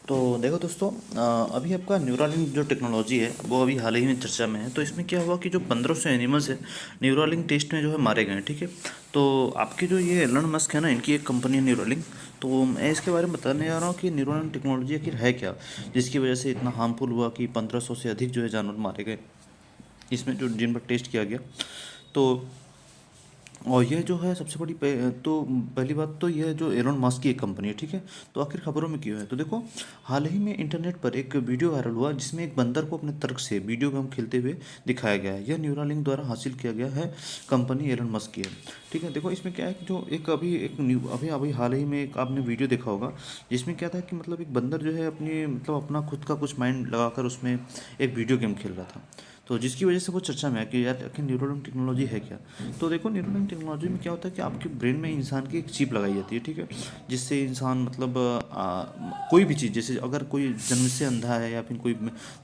तो देखो दोस्तों, अभी आपका न्यूरालिंक जो टेक्नोलॉजी है वो अभी हाल ही में चर्चा में है। तो इसमें क्या हुआ कि जो 1500 एनिमल्स है न्यूरालिंक टेस्ट में जो है मारे गए हैं। ठीक है। तो आपके जो ये एलन मस्क है ना, इनकी एक कंपनी है न्यूरालिंक। तो मैं इसके बारे में बताने जा रहा हूँ कि न्यूरालिंक टेक्नोलॉजी आखिर है क्या, जिसकी वजह से इतना हार्मफुल हुआ कि 1500 से अधिक जो है जानवर मारे गए इसमें, जो जिन पर टेस्ट किया गया। तो और ये जो है सबसे बड़ी तो पहली बात तो यह जो एलोन मस्क की एक कंपनी है। ठीक है। तो आखिर खबरों में क्यों है, तो देखो, हाल ही में इंटरनेट पर एक वीडियो वायरल हुआ जिसमें एक बंदर को अपने तर्क से वीडियो गेम खेलते हुए दिखाया गया है। यह न्यूरालिंक द्वारा हासिल किया गया है, कंपनी एलोन मस्क की है। ठीक है। देखो, इसमें क्या है कि जो एक अभी एक न्यू अभी अभी हाल ही में एक आपने वीडियो देखा होगा जिसमें क्या था कि मतलब एक बंदर जो है अपनी मतलब अपना खुद का कुछ माइंड लगाकर उसमें एक वीडियो गेम खेल रहा था। तो जिसकी वजह से वो चर्चा में है कि यार आखिर न्यूरोलिंक टेक्नोलॉजी है क्या। तो देखो, न्यूरोलिंक टेक्नोलॉजी में क्या होता है कि आपके ब्रेन में इंसान की एक चिप लगाई जाती है। ठीक है। जिससे इंसान मतलब कोई भी चीज़, जैसे अगर कोई जन्म से अंधा है या फिर कोई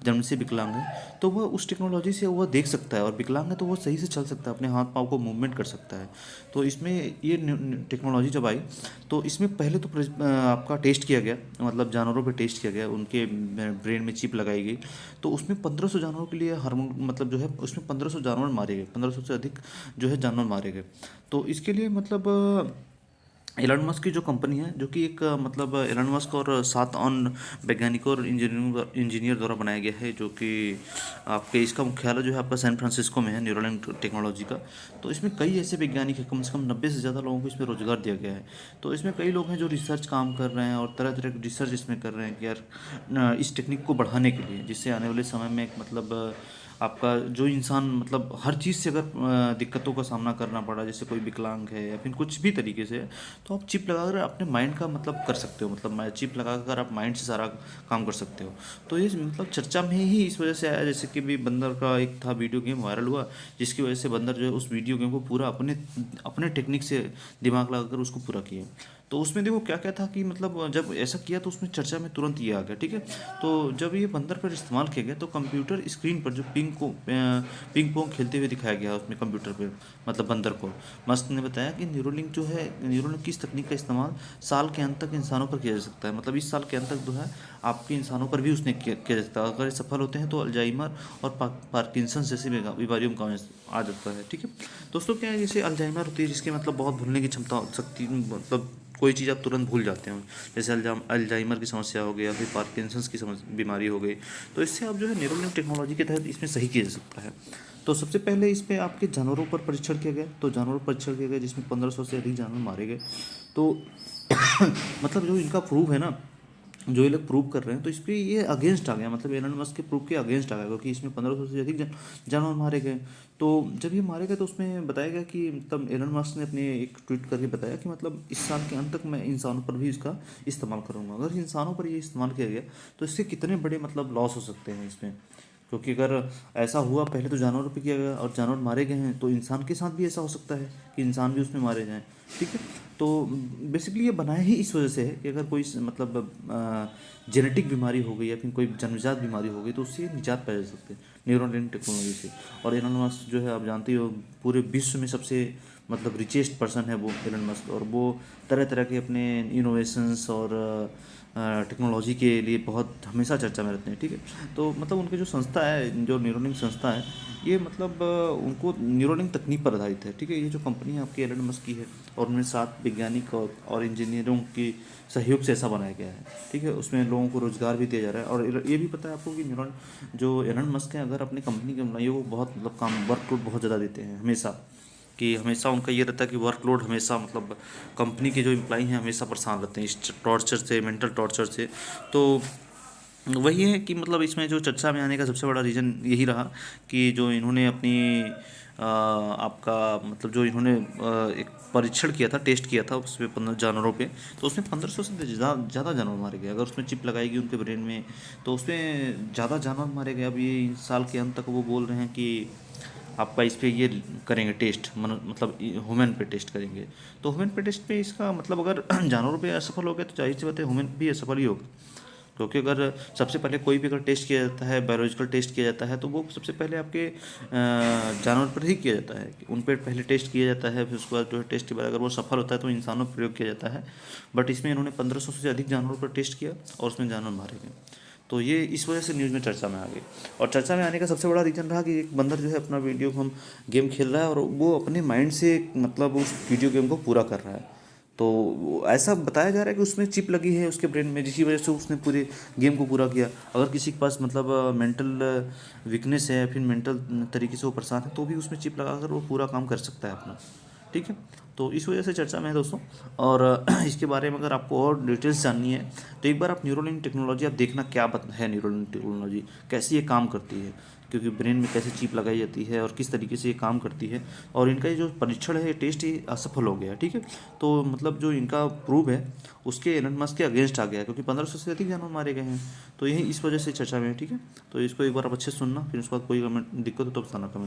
जन्म से विकलांग है तो वह उस टेक्नोलॉजी से वह देख सकता है, और विकलांग है तो वो सही से चल सकता है, अपने हाथ पाँव को मूवमेंट कर सकता है। तो इसमें ये टेक्नोलॉजी जब आई तो इसमें पहले तो आपका टेस्ट किया गया, मतलब जानवरों पे टेस्ट किया गया, उनके ब्रेन में चिप लगाई गई। तो उसमें 1500 जानवरों के लिए हार्मोन मतलब जो है उसमें 1500 जानवर मारे गए, 1500 से अधिक जो है जानवर मारे गए। तो इसके लिए मतलब एलन मस्क की जो कंपनी है, जो कि एक मतलब एलन मस्क और 7 अन्य वैज्ञानिकों और इंजीनियर द्वारा बनाया गया है, जो कि आपके इसका मुख्यालय जो है आपका सैन फ्रांसिस्को में है, न्यूरालिंक टेक्नोलॉजी का। तो इसमें कई ऐसे वैज्ञानिक हैं, कम से कम 90 से ज़्यादा लोगों को इसमें रोजगार दिया गया है। तो इसमें कई लोग हैं जो रिसर्च काम कर रहे हैं और तरह तरह की रिसर्च इसमें कर रहे हैं कि यार इस टेक्निक को बढ़ाने के लिए, जिससे आने वाले समय में एक मतलब आपका जो इंसान मतलब हर चीज़ से अगर दिक्कतों का सामना करना पड़ा, जैसे कोई विकलांग है या फिर कुछ भी तरीके से, तो आप चिप लगाकर अपने माइंड का मतलब कर सकते हो, मतलब चिप लगाकर आप माइंड से सारा काम कर सकते हो। तो ये मतलब चर्चा में ही इस वजह से आया, जैसे कि भी बंदर का एक था वीडियो गेम वायरल हुआ, जिसकी वजह से बंदर जो है उस वीडियो गेम को पूरा अपने अपने टेक्निक से दिमाग लगाकर उसको पूरा किया। तो उसमें देखो क्या क्या था कि मतलब जब ऐसा किया तो उसमें चर्चा में तुरंत ये आ गया। ठीक है। तो जब ये बंदर पर इस्तेमाल किया गया तो कंप्यूटर स्क्रीन पर जो पिंग पोंग खेलते हुए दिखाया गया उसमें कंप्यूटर पे, मतलब बंदर को। मस्क ने बताया कि न्यूरोलिंक जो है, न्यूरोलिंक की इस तकनीक का इस्तेमाल साल के अंत तक इंसानों पर किया जा सकता है, मतलब इस साल के अंत तक जो है आपके इंसानों पर भी उसने किया जा सकता है। अगर ये सफल होते हैं तो अल्जाइमर और पार्किंसन जैसी बीमारियों में काम आ जाता है। ठीक है। दोस्तों, क्या है, जैसे अल्जाइमर होती है जिसके मतलब बहुत भूलने की क्षमता शक्ति, मतलब कोई चीज़ आप तुरंत भूल जाते हो, जैसे अल्जाइमर की समस्या हो गई या फिर पार्किंसंस की बीमारी हो गई। तो इससे आप जो है न्यूरोलिंक टेक्नोलॉजी के तहत इसमें सही किया जा सकता है। तो सबसे पहले इस पे आपके जानवरों पर परीक्षण किया गया, तो जानवरों पर परीक्षण किया गया जिसमें 1500 से अधिक जानवर मारे गए। तो मतलब जो इनका प्रूव है ना, जो ये लोग प्रूव कर रहे हैं, तो इस पर ये अगेंस्ट आ गया, मतलब एलन मस्क के प्रूफ के अगेंस्ट आ गया, क्योंकि इसमें 1500 से अधिक जानवर मारे गए। तो जब ये मारे गए तो उसमें बताया गया कि मतलब एलन मस्क ने अपने एक ट्वीट करके बताया कि मतलब इस साल के अंत तक मैं इंसानों पर भी इसका इस्तेमाल करूँगा। अगर इंसानों पर ये इस्तेमाल किया गया तो इससे कितने बड़े मतलब लॉस हो सकते हैं इसमें, क्योंकि अगर ऐसा हुआ, पहले तो जानवरों पे किया गया और जानवर मारे गए हैं, तो इंसान के साथ भी ऐसा हो सकता है कि इंसान भी उसमें मारे जाएं। ठीक है। तो बेसिकली ये बनाया ही इस वजह से है कि अगर कोई मतलब जेनेटिक बीमारी हो गई या फिर कोई जन्मजात बीमारी हो गई तो उससे निजात पाया जा सकते हैं न्यूरोलिंक टेक्नोलॉजी से। और एलन मस्क जो है आप जानते हो पूरे विश्व में सबसे मतलब रिचेस्ट पर्सन है वो एलन मस्क, और वो तरह तरह के अपने इनोवेशंस और टेक्नोलॉजी के लिए बहुत हमेशा चर्चा में रहते हैं। ठीक है। तो मतलब उनकी जो संस्था है, जो न्यूरोलिंक संस्था है, ये मतलब उनको न्यूरोलिंक तकनीक पर आधारित है। ठीक है। ये जो कंपनी है आपकी एलन मस्क की है, और उनमें 7 वैज्ञानिक और इंजीनियरों की सहयोग से ऐसा बनाया गया है। ठीक है। उसमें लोगों को रोजगार भी दिया जा रहा है, और ये भी पता है आपको कि न्यूरॉन जो एलन मस्क है, अगर अपनी कंपनी के एम्प्लॉइयों को बहुत मतलब काम वर्कलोड बहुत ज़्यादा देते हैं हमेशा, कि हमेशा उनका ये रहता है कि वर्कलोड हमेशा मतलब कंपनी के जो एम्प्लॉई हैं हमेशा परेशान रहते हैं इस टॉर्चर से, मेंटल टॉर्चर से। तो वही है कि मतलब इसमें जो चर्चा में आने का सबसे बड़ा रीज़न यही रहा कि जो इन्होंने अपनी आपका मतलब जो इन्होंने एक परीक्षण किया था, टेस्ट किया था उस पे 15 जानवरों पे, तो उसमें 1500 से ज़्यादा जानवर मारे गए। अगर उसमें चिप लगाई गई उनके ब्रेन में तो उसमें ज़्यादा जानवर मारे गए। अब ये इस साल के अंत तक वो बोल रहे हैं कि आपका इस पे ये करेंगे टेस्ट, मतलब ह्यूमन पे टेस्ट करेंगे। तो ह्यूमन पे टेस्ट पे इसका मतलब अगर जानवरों पे असफल हो गया तो जाहिर सी बात है ह्यूमन भी असफल ही होगा। क्योंकि अगर सबसे पहले कोई भी अगर टेस्ट किया जाता है, बायोलॉजिकल टेस्ट किया जाता है, तो वो सबसे पहले आपके जानवर पर ही किया जाता है, उन पर पहले टेस्ट किया जाता है, फिर उसके बाद जो है टेस्ट के बाद अगर वो सफल होता है तो इंसानों पर प्रयोग किया जाता है। बट इसमें इन्होंने 1500 से अधिक जानवरों पर टेस्ट किया और उसमें जानवर मारे गए। तो ये इस वजह से न्यूज़ में चर्चा में आ गई। और चर्चा में आने का सबसे बड़ा रीज़न रहा कि एक बंदर जो है अपना वीडियो गेम खेल रहा है और वो अपने माइंड से मतलब उस वीडियो गेम को पूरा कर रहा है। तो ऐसा बताया जा रहा है कि उसमें चिप लगी है उसके ब्रेन में, जिसकी वजह से उसने पूरे गेम को पूरा किया। अगर किसी के पास मतलब मेंटल वीकनेस है, फिर मेंटल तरीके से वो परेशान है, तो भी उसमें चिप लगाकर वो पूरा काम कर सकता है अपना। ठीक है, तो इस वजह से चर्चा में है दोस्तों। और इसके बारे में अगर आपको और डिटेल्स जाननी है तो एक बार आप न्यूरोलिंक टेक्नोलॉजी आप देखना क्या है न्यूरोलिंक टेक्नोलॉजी कैसे ये काम करती है, क्योंकि ब्रेन में कैसे चिप लगाई जाती है और किस तरीके से ये काम करती है। और इनका ये जो परीक्षण है, ये टेस्ट ये असफल हो गया। ठीक है, तो मतलब जो इनका प्रूव है उसके एलन मस्क के अगेंस्ट आ गया, क्योंकि 1500 से अधिक जानवर मारे गए हैं। तो यही इस वजह से चर्चा में है। ठीक है, तो इसको एक बार आप अच्छे से सुनना, फिर उसके बाद कोई कमेंट दिक्कत हो तो बताना कमेंट।